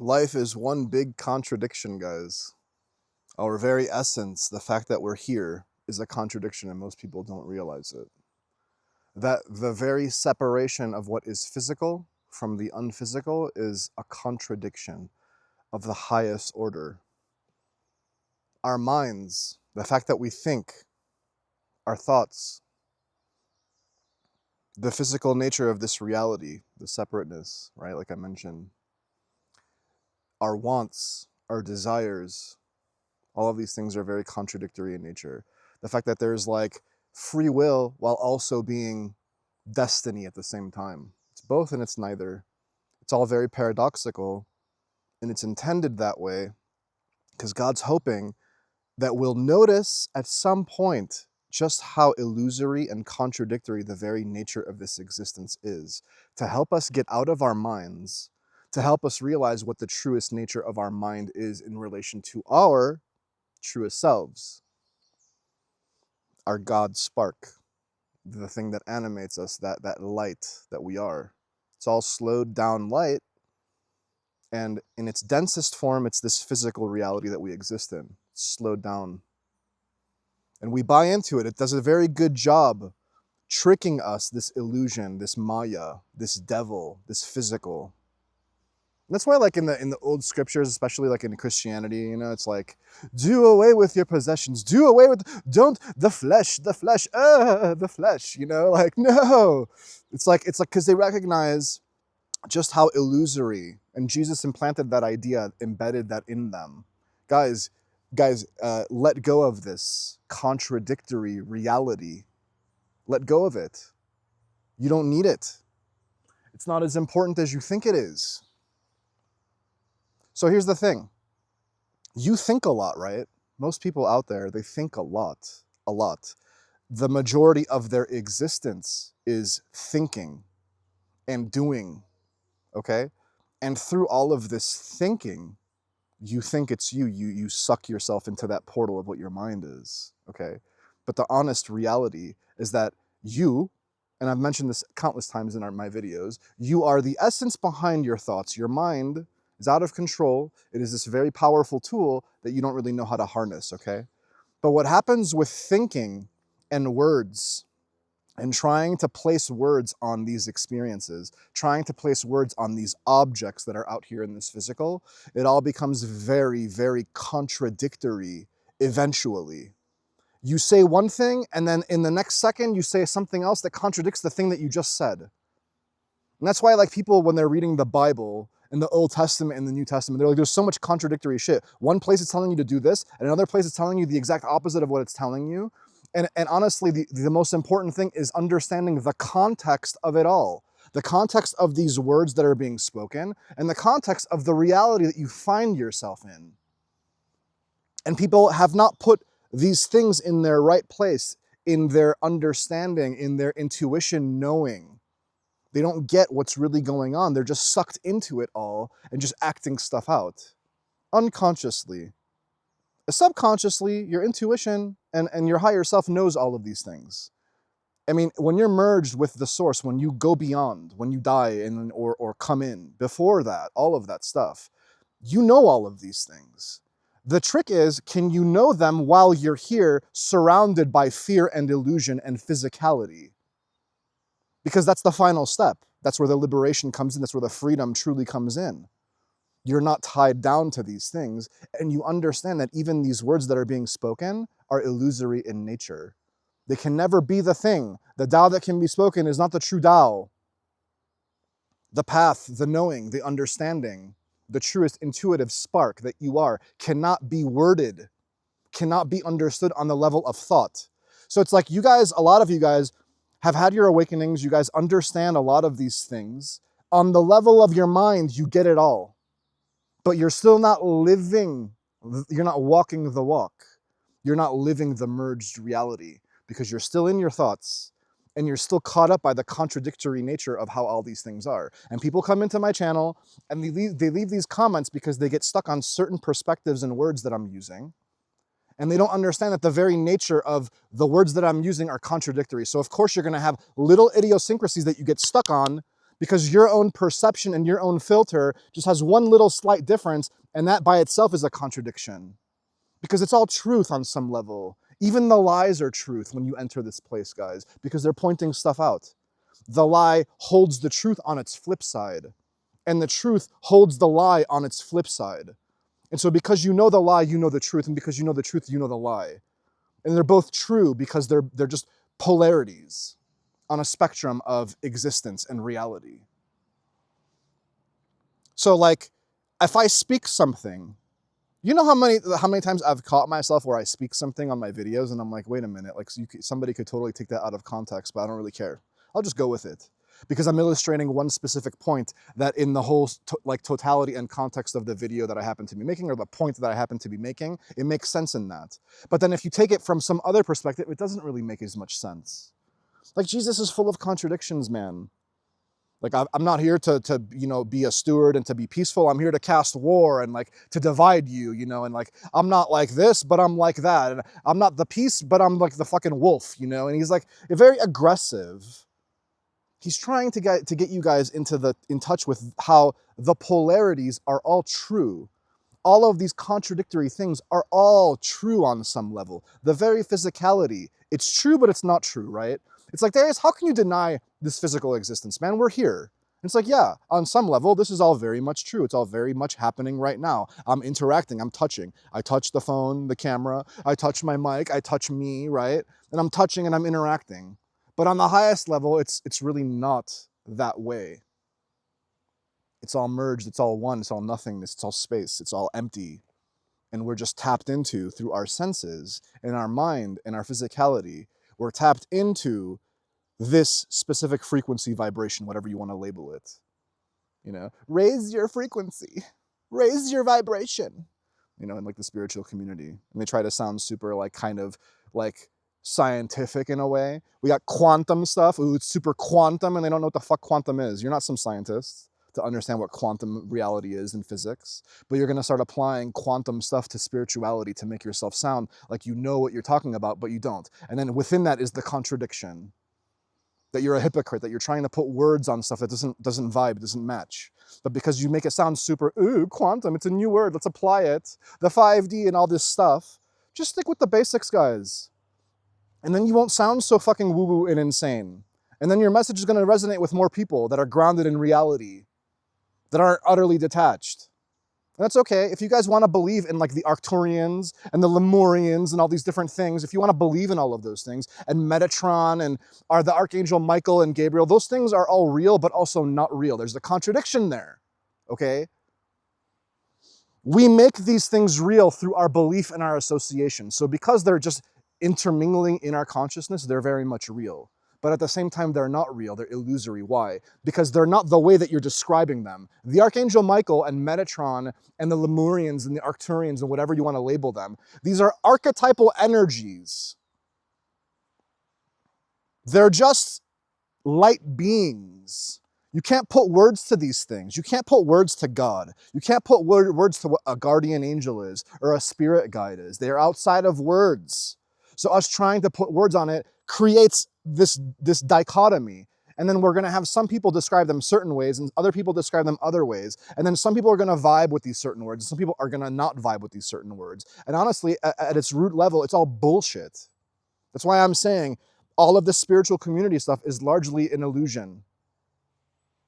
Life is one big contradiction, guys. Our very essence, the fact that we're here, is a contradiction, and most people don't realize it. That the very separation of what is physical from the unphysical is a contradiction of the highest order. Our minds, the fact that we think, our thoughts, the physical nature of this reality, the separateness, right? Like I mentioned, our wants, our desires, all of these things are very contradictory in nature. The fact that there's like free will while also being destiny at the same time. It's both and it's neither. It's all very paradoxical, and it's intended that way because God's hoping that we'll notice at some point just how illusory and contradictory the very nature of this existence is, to help us get out of our minds, to help us realize what the truest nature of our mind is in relation to our truest selves, our God spark, the thing that animates us, that light that we are. It's all slowed down light, and in its densest form, it's this physical reality that we exist in. It's slowed down. And we buy into it. It does a very good job tricking us, this illusion, this Maya, this devil, this physical. And that's why, like in the old scriptures, especially like in Christianity, you know, it's like, do away with your possessions, do away with, don't, the flesh, the flesh, you know, like, no. It's like, because they recognize just how illusory, and Jesus implanted that idea, embedded that in them. Guys, let go of this contradictory reality. Let go of it. You don't need it. It's not as important as you think it is. So here's the thing. You think a lot, right? Most people out there, they think a lot, a lot. The majority of their existence is thinking and doing, okay? And through all of this thinking, you think it's you suck yourself into that portal of what your mind is, okay? But the honest reality is that you, and I've mentioned this countless times in my videos, you are the essence behind your thoughts. Your mind is out of control. It is this very powerful tool that you don't really know how to harness, okay? But what happens with thinking and words and trying to place words on these experiences, trying to place words on these objects that are out here in this physical, it all becomes very, very contradictory eventually. You say one thing, and then in the next second, you say something else that contradicts the thing that you just said. And that's why, like, people, when they're reading the Bible, in the Old Testament and the New Testament, they're like, there's so much contradictory shit. One place it's telling you to do this, and another place it's telling you the exact opposite of what it's telling you. And honestly, the most important thing is understanding the context of it all. The context of these words that are being spoken, and the context of the reality that you find yourself in. And people have not put these things in their right place, in their understanding, in their intuition knowing. They don't get what's really going on. They're just sucked into it all and just acting stuff out unconsciously. Subconsciously, your intuition and your higher self knows all of these things. I mean, when you're merged with the source, when you go beyond, when you die and or come in, before that, all of that stuff, you know all of these things. The trick is, can you know them while you're here, surrounded by fear and illusion and physicality? Because that's the final step. That's where the liberation comes in. That's where the freedom truly comes in. You're not tied down to these things, and you understand that even these words that are being spoken are illusory in nature. They can never be the thing. The Tao that can be spoken is not the true Tao. The path, the knowing, the understanding, the truest intuitive spark that you are cannot be worded, cannot be understood on the level of thought. So it's like you guys, a lot of you guys have had your awakenings, you guys understand a lot of these things. On the level of your mind, you get it all. But you're still not living, you're not walking the walk. You're not living the merged reality because you're still in your thoughts and you're still caught up by the contradictory nature of how all these things are. And people come into my channel and they leave these comments because they get stuck on certain perspectives and words that I'm using. And they don't understand that the very nature of the words that I'm using are contradictory. So of course you're gonna have little idiosyncrasies that you get stuck on because your own perception and your own filter just has one little slight difference, and that by itself is a contradiction. Because it's all truth on some level. Even the lies are truth when you enter this place, guys, because they're pointing stuff out. The lie holds the truth on its flip side, and the truth holds the lie on its flip side. And so because you know the lie, you know the truth, and because you know the truth, you know the lie. And they're both true because they're just polarities on a spectrum of existence and reality. So like, if I speak something, you know how many times I've caught myself where I speak something on my videos and I'm like, wait a minute, like somebody could totally take that out of context, but I don't really care. I'll just go with it because I'm illustrating one specific point that in the whole totality and context of the video that I happen to be making, or the point that I happen to be making, it makes sense in that. But then if you take it from some other perspective, it doesn't really make as much sense. Like, Jesus is full of contradictions, man. Like, I'm not here to be a steward and to be peaceful. I'm here to cast war and like to divide you, and like, I'm not like this, but I'm like that. And I'm not the peace, but I'm like the fucking wolf, and he's like very aggressive. He's trying to get you guys in touch with how the polarities are all true. All of these contradictory things are all true on some level. The very physicality, it's true, but it's not true, right? It's like, Darius, how can you deny this physical existence, man? We're here. And it's like, yeah, on some level, this is all very much true. It's all very much happening right now. I'm interacting, I'm touching. I touch the phone, the camera, I touch my mic, I touch me, right? And I'm touching and I'm interacting. But on the highest level, it's really not that way. It's all merged, it's all one, it's all nothingness, it's all space, it's all empty. And we're just tapped into through our senses and our mind and our physicality. We're tapped into this specific frequency vibration, whatever you want to label it. Raise your frequency, raise your vibration, in like the spiritual community. And they try to sound super like kind of like scientific in a way. We got quantum stuff. Ooh, it's super quantum, and they don't know what the fuck quantum is. You're not some scientist to understand what quantum reality is in physics, but you're going to start applying quantum stuff to spirituality to make yourself sound like you know what you're talking about, but you don't. And then within that is the contradiction, that you're a hypocrite, that you're trying to put words on stuff that doesn't vibe, doesn't match. But because you make it sound super, ooh, quantum, it's a new word, let's apply it, the 5D and all this stuff, just stick with the basics, guys. And then you won't sound so fucking woo-woo and insane. And then your message is going to resonate with more people that are grounded in reality, that aren't utterly detached. And that's okay. If you guys want to believe in like the Arcturians and the Lemurians and all these different things, if you want to believe in all of those things, and Metatron and are the Archangel Michael and Gabriel, those things are all real, but also not real. There's a contradiction there, okay? We make these things real through our belief and our association. So because they're just intermingling in our consciousness, they're very much real. But at the same time, they're not real, they're illusory. Why? Because they're not the way that you're describing them. The Archangel Michael and Metatron and the Lemurians and the Arcturians and whatever you want to label them, these are archetypal energies. They're just light beings. You can't put words to these things. You can't put words to God. You can't put words to what a guardian angel is or a spirit guide is. They are outside of words. So us trying to put words on it creates this dichotomy. And then we're going to have some people describe them certain ways and other people describe them other ways. And then some people are going to vibe with these certain words and some people are going to not vibe with these certain words. And honestly, at its root level, it's all bullshit. That's why I'm saying all of this spiritual community stuff is largely an illusion.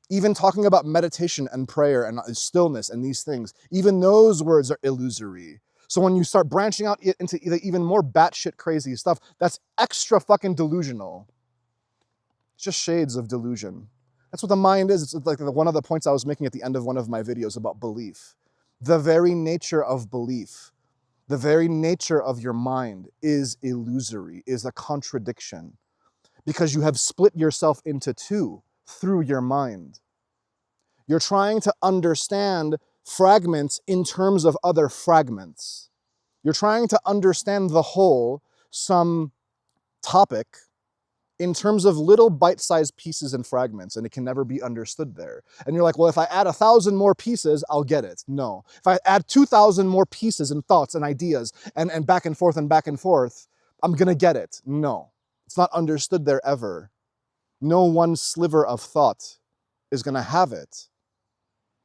Even talking about meditation and prayer and stillness and these things, even those words are illusory. So when you start branching out into even more batshit crazy stuff, that's extra fucking delusional. It's just shades of delusion. That's what the mind is. It's like one of the points I was making at the end of one of my videos about belief. The very nature of belief, the very nature of your mind is illusory, is a contradiction. Because you have split yourself into two through your mind. You're trying to understand fragments in terms of other fragments. You're trying to understand the whole, some topic, in terms of little bite-sized pieces and fragments, and it can never be understood there. And you're like, well, if I add 1,000 more pieces, I'll get it. No. If I add 2,000 more pieces and thoughts and ideas and back and forth, I'm gonna get it. No. It's not understood there ever. No one sliver of thought is going to have it.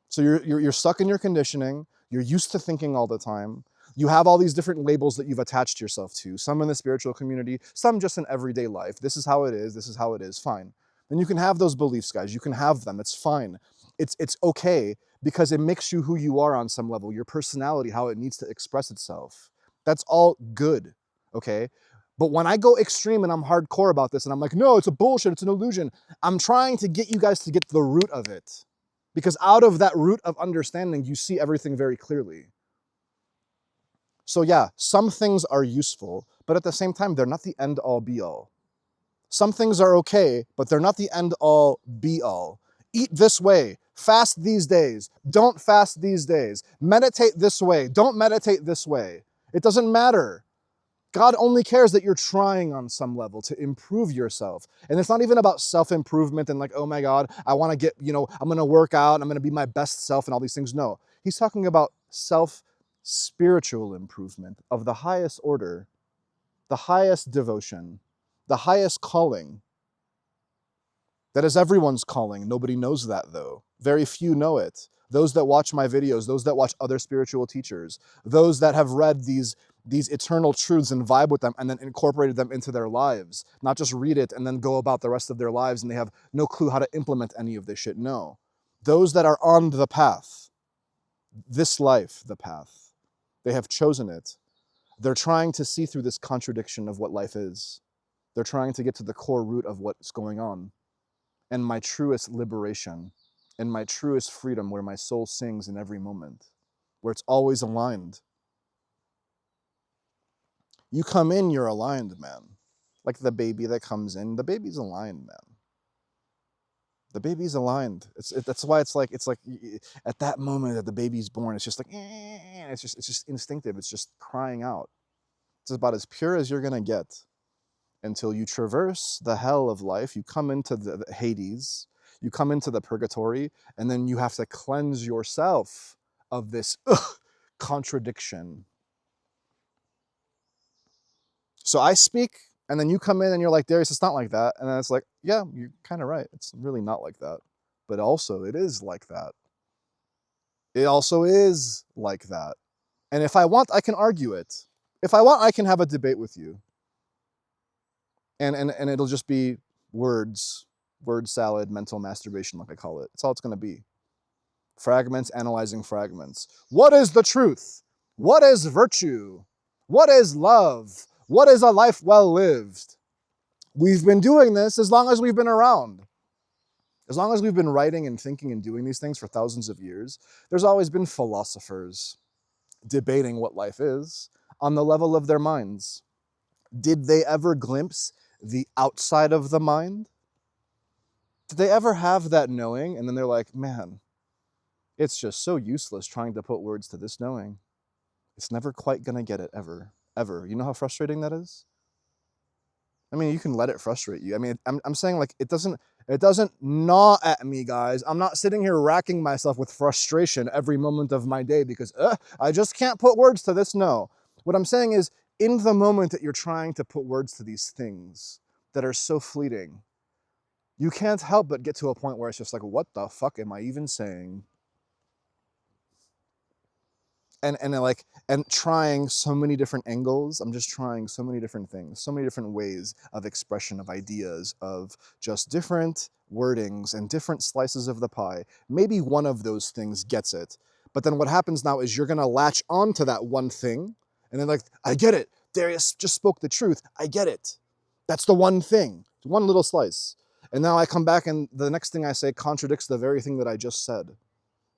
So you're stuck in your conditioning. You're used to thinking all the time. You have all these different labels that you've attached yourself to, some in the spiritual community, some just in everyday life. This is how it is. This is how it is. Fine. And you can have those beliefs, guys. You can have them. It's fine. It's okay because it makes you who you are on some level, your personality, how it needs to express itself. That's all good, okay? But when I go extreme and I'm hardcore about this and I'm like, no, it's a bullshit, it's an illusion, I'm trying to get you guys to get to the root of it. Because out of that root of understanding, you see everything very clearly. So yeah, some things are useful, but at the same time, they're not the end all be all. Some things are okay, but they're not the end all be all. Eat this way, fast these days, don't fast these days, meditate this way, don't meditate this way. It doesn't matter. God only cares that you're trying on some level to improve yourself. And it's not even about self-improvement and like, oh my God, I want to get, I'm going to work out, I'm going to be my best self and all these things. No, he's talking about self-spiritual improvement of the highest order, the highest devotion, the highest calling. That is everyone's calling. Nobody knows that though. Very few know it. Those that watch my videos, those that watch other spiritual teachers, those that have read these eternal truths and vibe with them and then incorporated them into their lives. Not just read it and then go about the rest of their lives and they have no clue how to implement any of this shit. No. Those that are on the path, this life, the path, they have chosen it. They're trying to see through this contradiction of what life is. They're trying to get to the core root of what's going on. And my truest liberation and my truest freedom where my soul sings in every moment, where it's always aligned. You come in, you're aligned, man. Like the baby that comes in, the baby's aligned, man. The baby's aligned. That's why it's like at that moment that the baby's born, it's just like, it's just instinctive. It's just crying out. It's about as pure as you're gonna get until you traverse the hell of life. You come into the Hades, you come into the purgatory, and then you have to cleanse yourself of this contradiction. So I speak, and then you come in and you're like, Darius, it's not like that. And then it's like, yeah, you're kind of right. It's really not like that. But also, it is like that. It also is like that. And if I want, I can argue it. If I want, I can have a debate with you. And it'll just be words, word salad, mental masturbation, like I call it. That's all it's going to be. Fragments analyzing fragments. What is the truth? What is virtue? What is love? What is a life well lived? We've been doing this as long as we've been around. As long as we've been writing and thinking and doing these things for thousands of years, there's always been philosophers debating what life is on the level of their minds. Did they ever glimpse the outside of the mind? Did they ever have that knowing? And then they're like, man, it's just so useless trying to put words to this knowing. It's never quite going to get it ever, ever. You know how frustrating that is? I mean, you can let it frustrate you. I mean, I'm saying like it doesn't gnaw at me, guys. I'm not sitting here racking myself with frustration every moment of my day because I just can't put words to this. No. What I'm saying is in the moment that you're trying to put words to these things that are so fleeting, you can't help but get to a point where it's just like, what the fuck am I even saying? And trying so many different angles. I'm just trying so many different things, so many different ways of expression of ideas, of just different wordings and different slices of the pie. Maybe one of those things gets it. But then what happens now is you're gonna latch on to that one thing and then like, I get it. Darius just spoke the truth. I get it. That's the one thing, one little slice. And now I come back and the next thing I say contradicts the very thing that I just said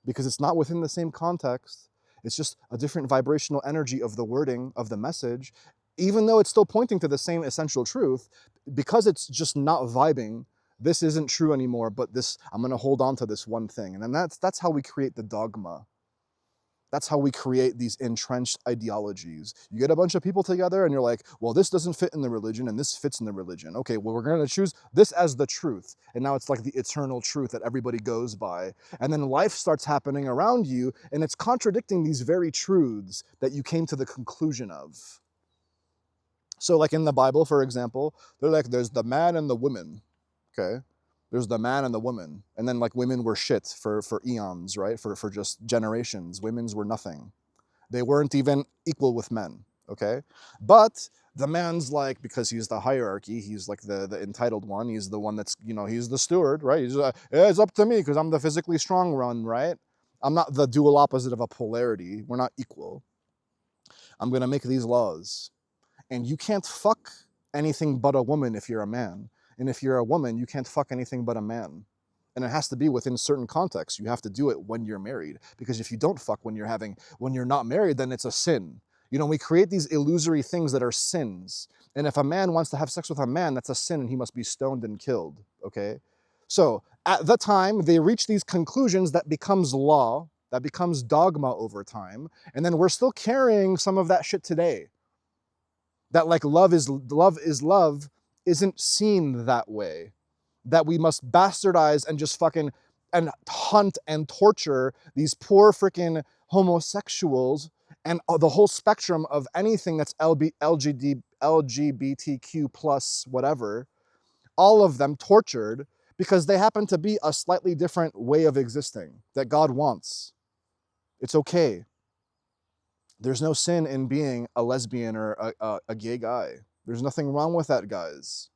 because it's not within the same context. It's just a different vibrational energy of the wording of the message, even though it's still pointing to the same essential truth, because it's just not vibing. This isn't true anymore, but this, I'm going to hold on to this one thing. And then that's how we create the dogma. That's how we create these entrenched ideologies. You get a bunch of people together and you're like, well, this doesn't fit in the religion and this fits in the religion. Okay, well, we're going to choose this as the truth. And now it's like the eternal truth that everybody goes by. And then life starts happening around you and it's contradicting these very truths that you came to the conclusion of. So like in the Bible, for example, they're like, there's the man and the woman, okay? There's the man and the woman. And then like women were shit for eons, right? For just generations. Women's were nothing. They weren't even equal with men, okay? But the man's like, because he's the hierarchy, he's like the entitled one, he's the one that's, he's the steward, right? He's yeah, it's up to me because I'm the physically strong one, right? I'm not the dual opposite of a polarity. We're not equal. I'm gonna make these laws. And you can't fuck anything but a woman if you're a man. And if you're a woman, you can't fuck anything but a man. And it has to be within certain contexts. You have to do it when you're married. Because if you don't fuck when you're not married, then it's a sin. We create these illusory things that are sins. And if a man wants to have sex with a man, that's a sin and he must be stoned and killed, okay? So at the time, they reach these conclusions that becomes law, that becomes dogma over time. And then we're still carrying some of that shit today. That like love is love isn't seen that way. That we must bastardize and just fucking and hunt and torture these poor freaking homosexuals and the whole spectrum of anything that's LGBTQ plus whatever, all of them tortured because they happen to be a slightly different way of existing that God wants. It's okay. There's no sin in being a lesbian or a gay guy. There's nothing wrong with that, guys.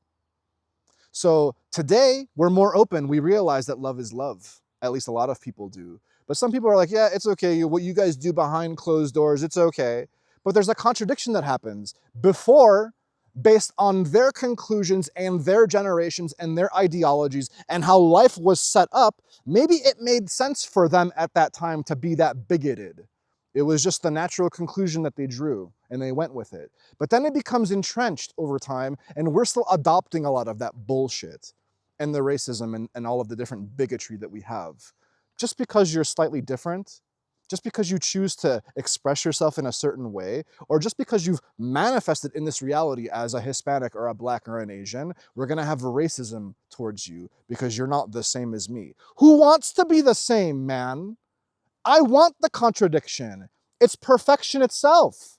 So today, we're more open. We realize that love is love. At least a lot of people do. But some people are like, yeah, it's okay. What you guys do behind closed doors, it's okay. But there's a contradiction that happens. Before, based on their conclusions and their generations and their ideologies and how life was set up, maybe it made sense for them at that time to be that bigoted. It was just the natural conclusion that they drew, and they went with it. But then it becomes entrenched over time, and we're still adopting a lot of that bullshit and the racism and all of the different bigotry that we have. Just because you're slightly different, just because you choose to express yourself in a certain way, or just because you've manifested in this reality as a Hispanic or a Black or an Asian, we're gonna have racism towards you because you're not the same as me. Who wants to be the same, man? I want the contradiction. It's perfection itself.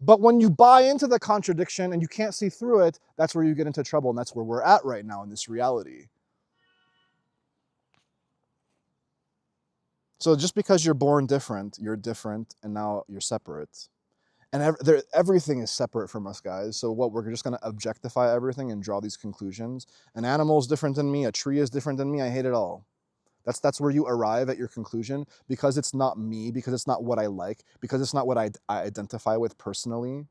But when you buy into the contradiction and you can't see through it, that's where you get into trouble, and that's where we're at right now in this reality. So just because you're born different, you're different, and now you're separate. And everything is separate from us, guys. So what, we're just gonna objectify everything and draw these conclusions? An animal is different than me, a tree is different than me, I hate it all. That's where you arrive at your conclusion, because it's not me, because it's not what I like, because it's not what I identify with personally.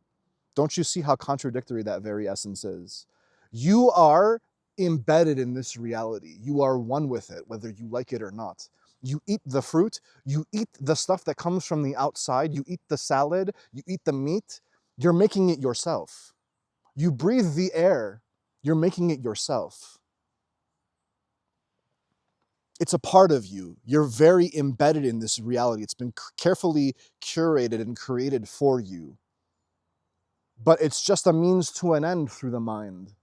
Don't you see how contradictory that very essence is? You are embedded in this reality. You are one with it, whether you like it or not. You eat the fruit, you eat the stuff that comes from the outside, you eat the salad, you eat the meat, you're making it yourself. You breathe the air, you're making it yourself. It's a part of you. You're very embedded in this reality. It's been carefully curated and created for you. But it's just a means to an end through the mind.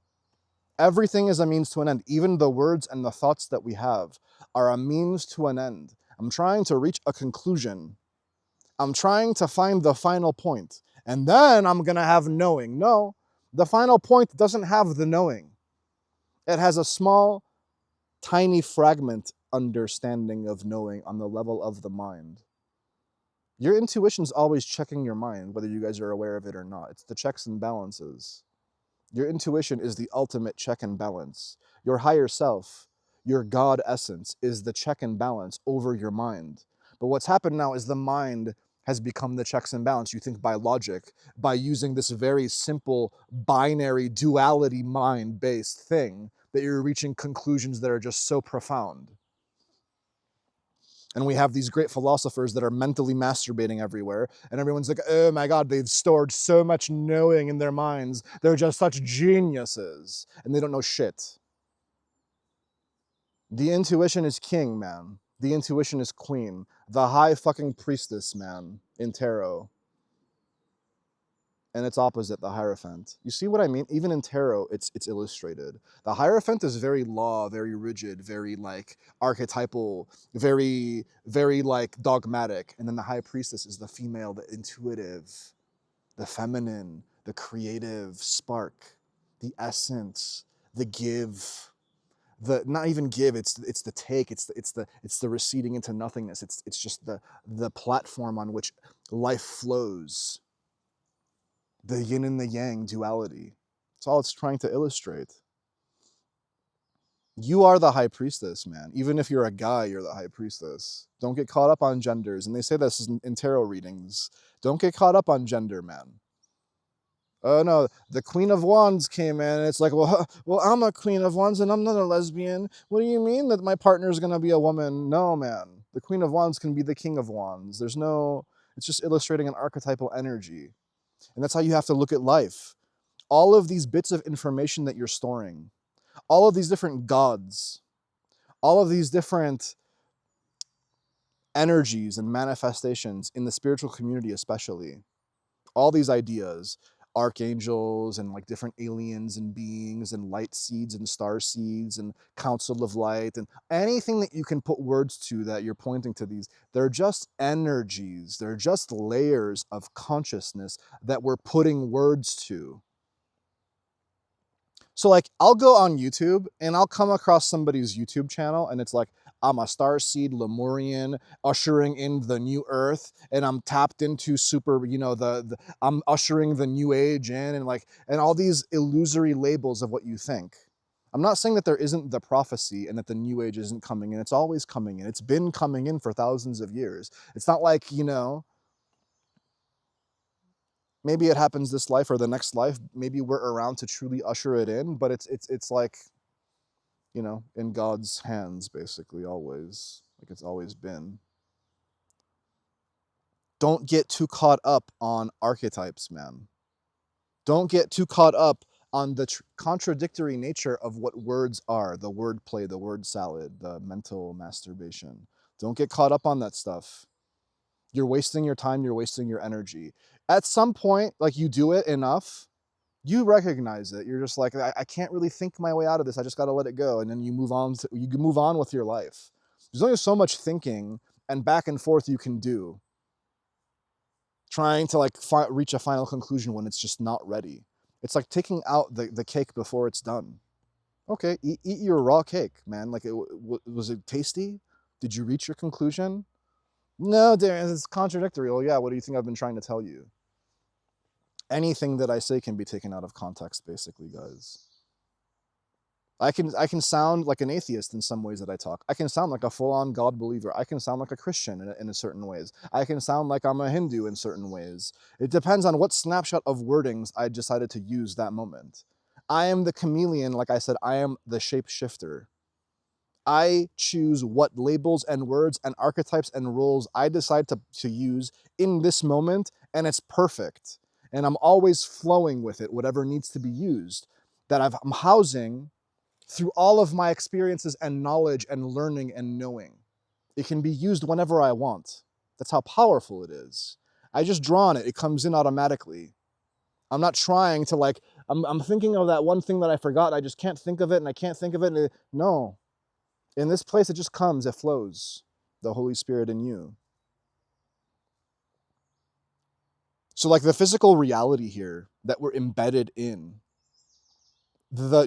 Everything is a means to an end. Even the words and the thoughts that we have are a means to an end. I'm trying to reach a conclusion. I'm trying to find the final point. And then I'm going to have knowing. No, the final point doesn't have the knowing. It has a small, tiny fragment understanding of knowing on the level of the mind. Your intuition's always checking your mind, whether you guys are aware of it or not. It's the checks and balances. Your intuition is the ultimate check and balance. Your higher self, your God essence, is the check and balance over your mind. But what's happened now is the mind has become the checks and balance. You think by logic, by using this very simple binary duality mind-based thing, that you're reaching conclusions that are just so profound. And we have these great philosophers that are mentally masturbating everywhere. And everyone's like, oh my God, they've stored so much knowing in their minds. They're just such geniuses. And they don't know shit. The intuition is king, man. The intuition is queen. The high fucking priestess, man, in tarot. And its opposite, the Hierophant. You see what I mean? Even in tarot, it's illustrated. The Hierophant is very law, very rigid, very like archetypal, very, very like dogmatic. And then the High Priestess is the female, the intuitive, the feminine, the creative spark, the essence, the give, not even give, it's the take, it's the receding into nothingness. It's just the platform on which life flows, the yin and the yang duality. It's all it's trying to illustrate. You are the high priestess, man. Even if you're a guy, you're the high priestess. Don't get caught up on genders. And they say this in tarot readings. Don't get caught up on gender, man. Oh no, the Queen of Wands came in, and it's like, well, I'm a Queen of Wands, and I'm not a lesbian. What do you mean that my partner is gonna be a woman? No, man. The Queen of Wands can be the King of Wands. There's no. It's just illustrating an archetypal energy, and that's how you have to look at life. All of these bits of information that you're storing, all of these different gods, all of these different energies and manifestations in the spiritual community, especially all these ideas, archangels and like different aliens and beings and light seeds and star seeds and council of light and anything that you can put words to that you're pointing to, these, they're just energies, they're just layers of consciousness that we're putting words to. So like I'll go on YouTube and I'll come across somebody's YouTube channel and it's like, I'm a starseed Lemurian ushering in the new earth and I'm tapped into super, I'm ushering the new age in, and all these illusory labels of what you think. I'm not saying that there isn't the prophecy and that the new age isn't coming in. It's always coming in. It's been coming in for thousands of years. It's not like, maybe it happens this life or the next life. Maybe we're around to truly usher it in, but it's like, in God's hands, basically, always, like it's always been. Don't get too caught up on archetypes, man. Don't get too caught up on the contradictory nature of what words are, the word play, the word salad, the mental masturbation. Don't get caught up on that stuff. You're wasting your time, you're wasting your energy. At some point, like you do it enough, you recognize it. You're just like, I can't really think my way out of this. I just got to let it go. And then you move on with your life. There's only so much thinking and back and forth you can do trying to like reach a final conclusion when it's just not ready. It's like taking out the cake before it's done. Okay, eat your raw cake, man. Like, was it tasty? Did you reach your conclusion? No, Darren, it's contradictory. Well, yeah, what do you think I've been trying to tell you? Anything that I say can be taken out of context, basically, guys. I can sound like an atheist in some ways that I talk. I can sound like a full-on God believer. I can sound like a Christian in a certain ways. I can sound like I'm a Hindu in certain ways. It depends on what snapshot of wordings I decided to use that moment. I am the chameleon, like I said, I am the shapeshifter. I choose what labels and words and archetypes and roles I decide to use in this moment, and it's perfect. And I'm always flowing with it, whatever needs to be used, that I'm housing through all of my experiences and knowledge and learning and knowing. It can be used whenever I want. That's how powerful it is. I just draw on it. It comes in automatically. I'm not trying to I'm thinking of that one thing that I forgot. I just can't think of it and I can't think of it. No. In this place, it just comes, it flows. The Holy Spirit in you. So like the physical reality here that we're embedded in,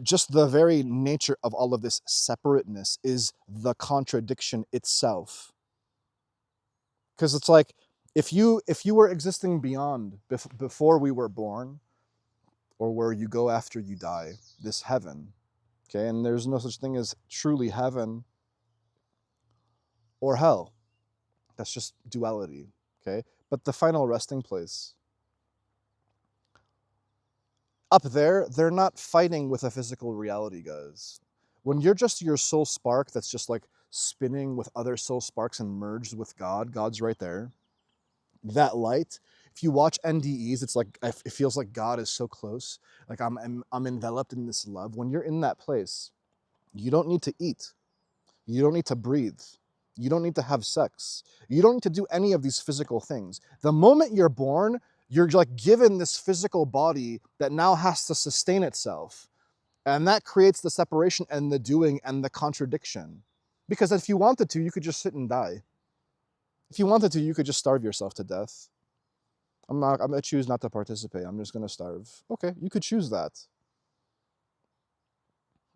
just the very nature of all of this separateness is the contradiction itself. Because it's like, if you were existing beyond, before we were born, or where you go after you die, this heaven, okay, and there's no such thing as truly heaven or hell. That's just duality, okay? But the final resting place, up there, they're not fighting with a physical reality, guys. When you're just your soul spark that's just like spinning with other soul sparks and merged with God, God's right there. That light, if you watch NDEs, it's like, it feels like God is so close. Like I'm enveloped in this love. When you're in that place, you don't need to eat. You don't need to breathe. You don't need to have sex. You don't need to do any of these physical things. The moment you're born, you're like given this physical body that now has to sustain itself. And that creates the separation and the doing and the contradiction. Because if you wanted to, you could just sit and die. If you wanted to, you could just starve yourself to death. I'm gonna choose not to participate. I'm just gonna starve. Okay, you could choose that.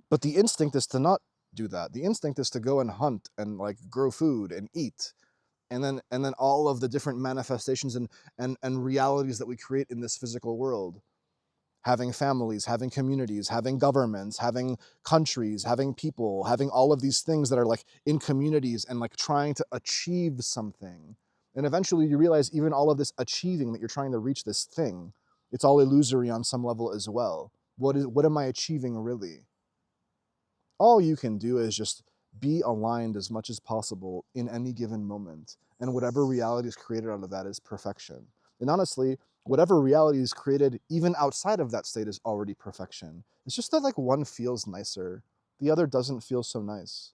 But the instinct is to not do that. The instinct is to go and hunt and like grow food and eat. And then all of the different manifestations and realities that we create in this physical world, having families, having communities, having governments, having countries, having people, having all of these things that are like in communities and like trying to achieve something. And eventually you realize even all of this achieving that you're trying to reach this thing, it's all illusory on some level as well. What am I achieving really? All you can do is just be aligned as much as possible in any given moment. And whatever reality is created out of that is perfection. And honestly, whatever reality is created even outside of that state is already perfection. It's just that like one feels nicer, the other doesn't feel so nice.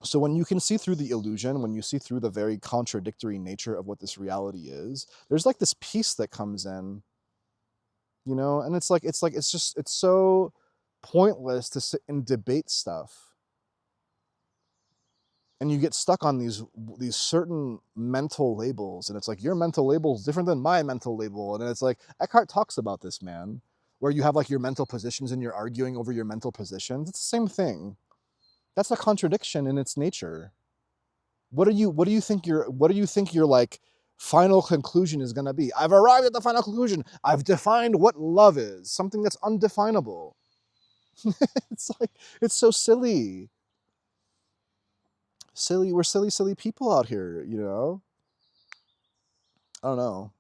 So when you can see through the illusion, when you see through the very contradictory nature of what this reality is, there's like this peace that comes in, you know, and it's so pointless to sit and debate stuff, and you get stuck on these certain mental labels, and it's like your mental label is different than my mental label, and it's like Eckhart talks about this, man, where you have like your mental positions and you're arguing over your mental positions. It's the same thing. That's a contradiction in its nature. What do you think your like final conclusion is going to be? I've arrived at the final conclusion. I've defined what love is, something that's undefinable. It's like, it's so silly. We're silly people out here, you know? I don't know.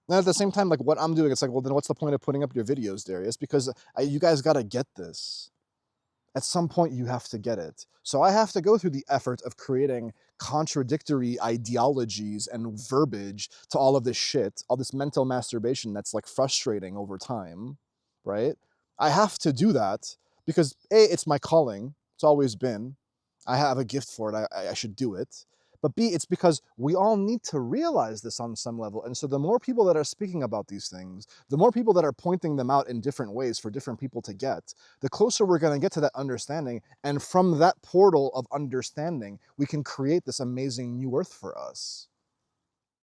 And at the same time, like what I'm doing, it's like, well, then what's the point of putting up your videos, Darius? Because you guys got to get this. At some point, you have to get it. So I have to go through the effort of creating contradictory ideologies and verbiage to all of this shit, all this mental masturbation that's like frustrating over time, right? I have to do that because A, it's my calling. It's always been. I have a gift for it. I should do it. But B, it's because we all need to realize this on some level. And so the more people that are speaking about these things, the more people that are pointing them out in different ways for different people to get, the closer we're going to get to that understanding. And from that portal of understanding, we can create this amazing new earth for us.